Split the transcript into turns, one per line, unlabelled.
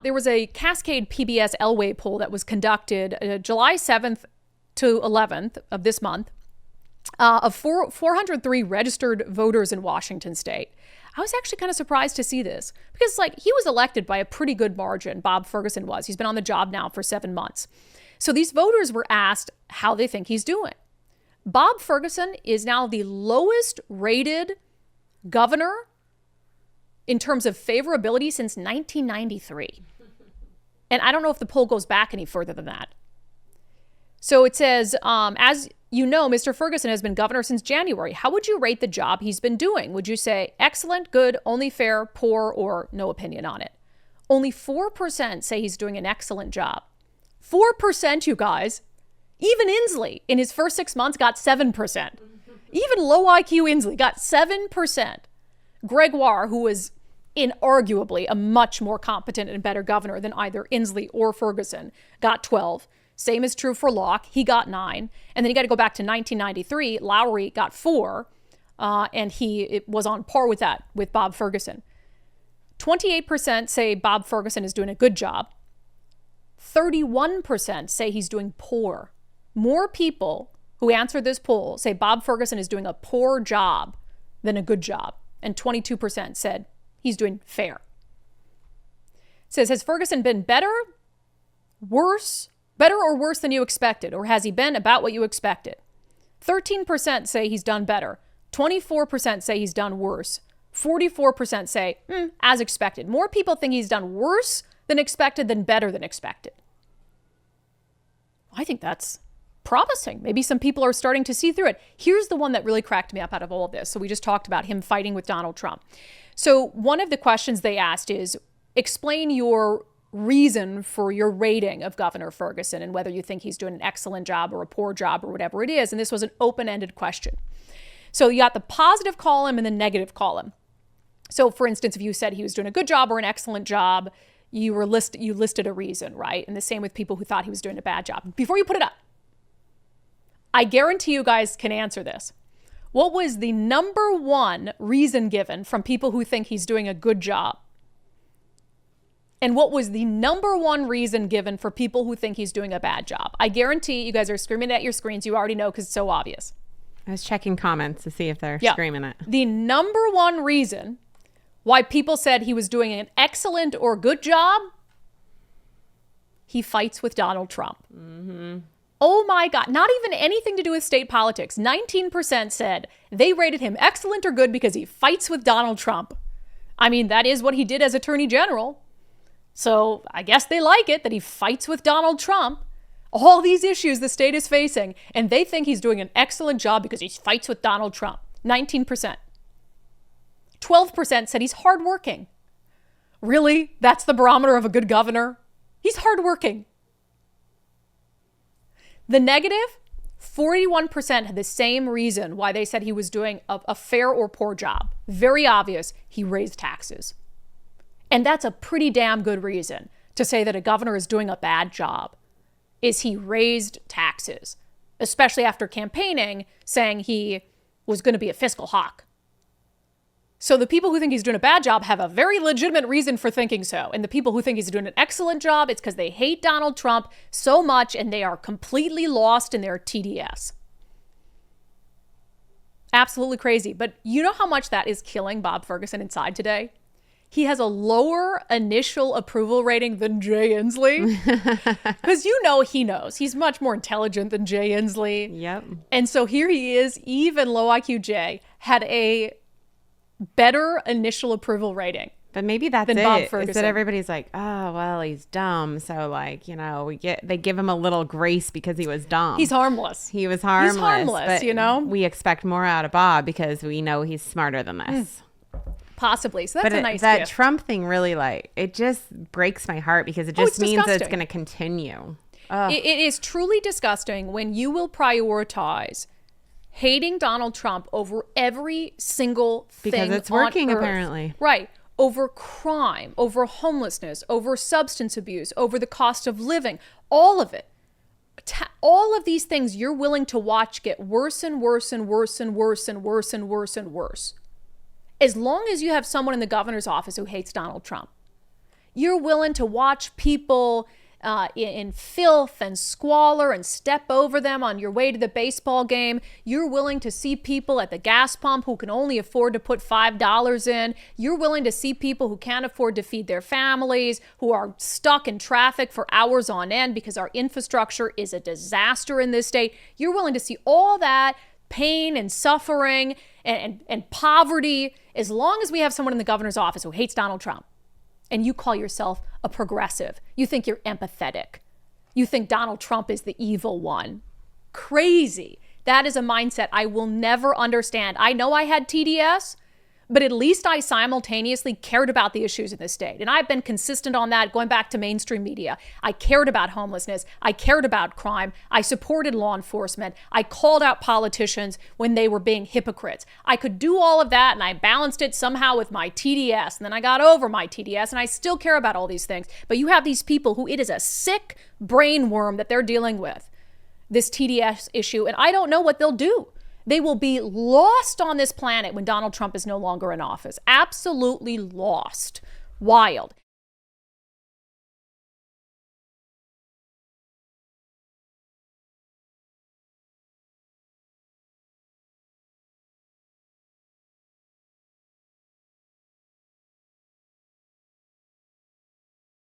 There was a Cascade PBS Elway poll that was conducted July 7th to 11th of this month of 403 registered voters in Washington state. I was actually kind of surprised to see this because he was elected by a pretty good margin. Bob Ferguson was. He's been on the job now for 7 months. So these voters were asked how they think he's doing. Bob Ferguson is now the lowest rated governor in terms of favorability since 1993. And I don't know if the poll goes back any further than that. So it says, as you know, Mr. Ferguson has been governor since January. How would you rate the job he's been doing? Would you say excellent, good, only fair, poor, or no opinion on it? Only 4% say he's doing an excellent job. 4%, you guys. Even Inslee, in his first 6 months, got 7%. Even low IQ Inslee got 7%. Gregoire, who was inarguably a much more competent and better governor than either Inslee or Ferguson, got 12. Same is true for Locke. He got 9. And then you got to go back to 1993. Lowry got 4. And it was on par with that with Bob Ferguson. 28% say Bob Ferguson is doing a good job. 31% say he's doing poor. More people who answered this poll say Bob Ferguson is doing a poor job than a good job. And 22% said he's doing fair. It says, has Ferguson been better or worse than you expected? Or has he been about what you expected? 13% say he's done better. 24% say he's done worse. 44% say, as expected. More people think he's done worse than expected than better than expected. I think that's promising. Maybe some people are starting to see through it. Here's the one that really cracked me up out of all of this. So we just talked about him fighting with Donald Trump. So one of the questions they asked is, explain your reason for your rating of Governor Ferguson and whether you think he's doing an excellent job or a poor job or whatever it is. And this was an open-ended question. So you got the positive column and the negative column. So for instance, if you said he was doing a good job or an excellent job, you listed a reason, right? And the same with people who thought he was doing a bad job. Before you put it up, I guarantee you guys can answer this. What was the number one reason given from people who think he's doing a good job? And what was the number one reason given for people who think he's doing a bad job? I guarantee you guys are screaming at your screens. You already know because it's so obvious.
I was checking comments to see if they're screaming it.
The number one reason why people said he was doing an excellent or good job, he fights with Donald Trump. Mm-hmm. Oh my God, not even anything to do with state politics. 19% said they rated him excellent or good because he fights with Donald Trump. I mean, that is what he did as Attorney General. So I guess they like it that he fights with Donald Trump. All these issues the state is facing, and they think he's doing an excellent job because he fights with Donald Trump. 19%. 12% said he's hardworking. Really? That's the barometer of a good governor? He's hardworking. The negative, 41% had the same reason why they said he was doing a fair or poor job. Very obvious, he raised taxes. And that's a pretty damn good reason to say that a governor is doing a bad job, is he raised taxes, especially after campaigning, saying he was going to be a fiscal hawk. So the people who think he's doing a bad job have a very legitimate reason for thinking so. And the people who think he's doing an excellent job, it's because they hate Donald Trump so much and they are completely lost in their TDS. Absolutely crazy. But you know how much that is killing Bob Ferguson inside today? He has a lower initial approval rating than Jay Inslee. Because he knows. He's much more intelligent than Jay Inslee.
Yep.
And so here he is, even low IQ Jay had a better initial approval rating.
But maybe that's
than
it.
Bob
Is
Ferguson.
that everybody's like, oh, well, he's dumb. So they give him a little grace because he was dumb.
He's harmless.
He was harmless.
He's harmless,
but we expect more out of Bob because we know he's smarter than this.
Possibly. So that's a nice
that
gift.
Trump thing really it just breaks my heart because it just means that it's going to continue.
It is truly disgusting when you will prioritize hating Donald Trump over every single thing
because it's working
on Earth.
Apparently.
Right. Over crime, over homelessness, over substance abuse, over the cost of living, all of it. All of these things you're willing to watch get worse and worse and worse and worse and worse and worse and worse. As long as you have someone in the governor's office who hates Donald Trump. You're willing to watch people in filth and squalor and step over them on your way to the baseball game. You're willing to see people at the gas pump who can only afford to put $5 in. You're willing to see people who can't afford to feed their families, who are stuck in traffic for hours on end because our infrastructure is a disaster in this state. You're willing to see all that pain and suffering and poverty, as long as we have someone in the governor's office who hates Donald Trump. And you call yourself a progressive. You think you're empathetic. You think Donald Trump is the evil one. Crazy. That is a mindset I will never understand. I know I had TDS, but at least I simultaneously cared about the issues in this state. And I've been consistent on that going back to mainstream media. I cared about homelessness. I cared about crime. I supported law enforcement. I called out politicians when they were being hypocrites. I could do all of that, and I balanced it somehow with my TDS. And then I got over my TDS, and I still care about all these things. But you have these people who it is a sick brain worm that they're dealing with, this TDS issue, and I don't know what they'll do. They will be lost on this planet when Donald Trump is no longer in office. Absolutely lost. Wild.